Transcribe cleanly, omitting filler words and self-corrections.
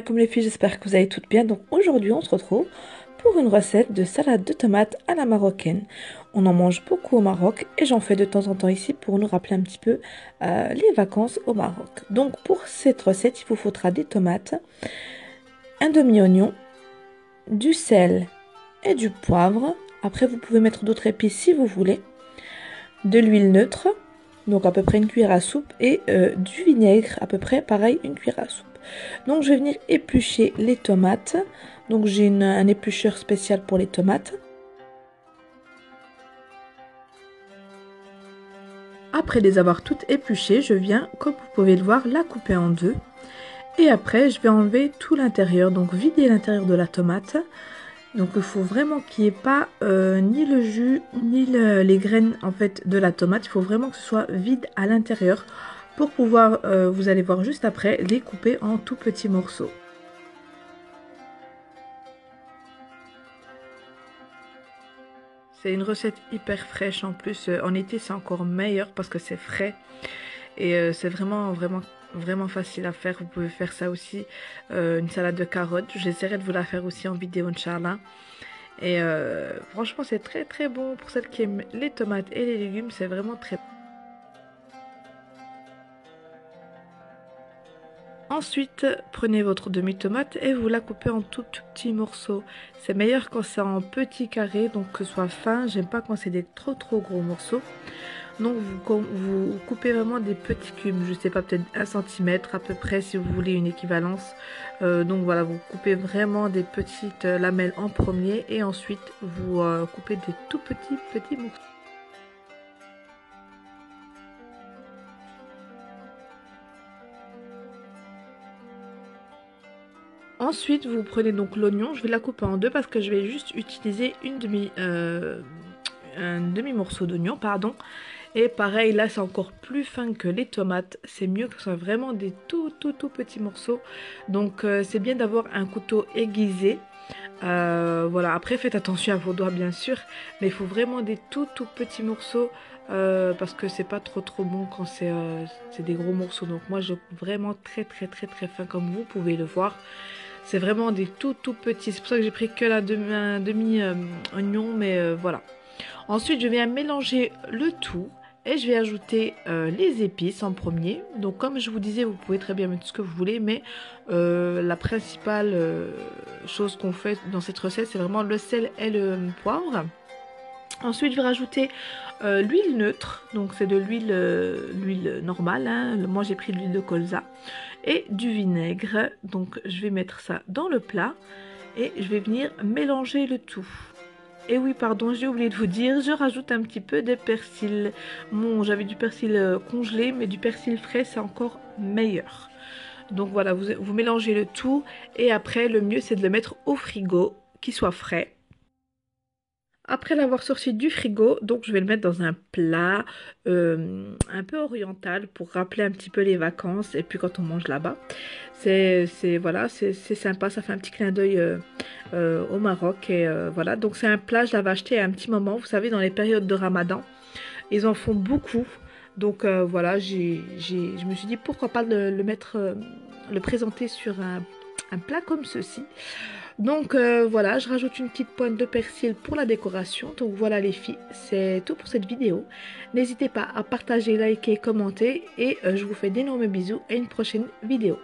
Comme les filles, j'espère que vous allez toutes bien. Donc aujourd'hui, on se retrouve pour une recette de salade de tomates à la marocaine. On en mange beaucoup au Maroc et j'en fais de temps en temps ici pour nous rappeler un petit peu les vacances au Maroc. Donc pour cette recette, il vous faudra des tomates, un demi-oignon, du sel et du poivre. Après, vous pouvez mettre d'autres épices si vous voulez. De l'huile neutre, donc à peu près une cuillère à soupe, et du vinaigre, à peu près pareil, une cuillère à soupe. Donc je vais venir éplucher les tomates. Donc j'ai un éplucheur spécial pour les tomates. Après les avoir toutes épluchées, je viens, comme vous pouvez le voir, la couper en deux. Et après, je vais enlever tout l'intérieur, donc vider l'intérieur de la tomate. Donc il faut vraiment qu'il n'y ait pas ni le jus, ni les graines en fait de la tomate. Il faut vraiment que ce soit vide à l'intérieur pour pouvoir, vous allez voir juste après, les couper en tout petits morceaux. C'est une recette hyper fraîche en plus. En été, c'est encore meilleur parce que c'est frais et c'est vraiment facile à faire. Vous pouvez faire ça aussi, une salade de carottes. J'essaierai de vous la faire aussi en vidéo, Inch'Allah. Et franchement, c'est très bon pour celles qui aiment les tomates et les légumes. C'est vraiment très bon. Ensuite, prenez votre demi-tomate et vous la coupez en tout petits morceaux. C'est meilleur quand c'est en petits carrés, donc que ce soit fin. J'aime pas quand c'est des trop gros morceaux. Donc vous coupez vraiment des petits cubes, je sais pas, peut-être 1 cm à peu près si vous voulez une équivalence. Donc voilà, vous coupez vraiment des petites lamelles en premier et ensuite vous coupez des tout petits morceaux. Ensuite, vous prenez donc l'oignon, je vais la couper en deux parce que je vais juste utiliser un demi morceau d'oignon, pardon. Et pareil, là c'est encore plus fin que les tomates, c'est mieux que ce soit vraiment des tout petits morceaux. Donc c'est bien d'avoir un couteau aiguisé. Voilà, après faites attention à vos doigts bien sûr, mais il faut vraiment des tout petits morceaux parce que c'est pas trop bon quand c'est des gros morceaux. Donc moi je coupe vraiment très fin comme vous pouvez le voir. C'est vraiment des tout petits. C'est pour ça que j'ai pris que un demi oignon, mais voilà. Ensuite, je viens mélanger le tout et je vais ajouter les épices en premier. Donc, comme je vous disais, vous pouvez très bien mettre ce que vous voulez, mais la principale chose qu'on fait dans cette recette, c'est vraiment le sel et le poivre. Ensuite, je vais rajouter l'huile neutre, donc c'est de l'huile normale, hein. Moi j'ai pris de l'huile de colza et du vinaigre, donc je vais mettre ça dans le plat et je vais venir mélanger le tout. Et oui, pardon, j'ai oublié de vous dire, je rajoute un petit peu de persil. Bon, j'avais du persil congelé, mais du persil frais, c'est encore meilleur. Donc voilà, vous mélangez le tout et après, le mieux, c'est de le mettre au frigo, qu'il soit frais. Après l'avoir sorti du frigo, donc je vais le mettre dans un plat un peu oriental pour rappeler un petit peu les vacances et puis quand on mange là-bas. Voilà, c'est sympa, ça fait un petit clin d'œil au Maroc et voilà. Donc c'est un plat, je l'avais acheté à un petit moment, vous savez, dans les périodes de Ramadan. Ils en font beaucoup. Donc voilà, je me suis dit pourquoi pas le mettre, le présenter sur un plat comme ceci. Donc voilà, je rajoute une petite pointe de persil pour la décoration. Donc voilà les filles, c'est tout pour cette vidéo. N'hésitez pas à partager, liker, commenter et je vous fais d'énormes bisous à une prochaine vidéo.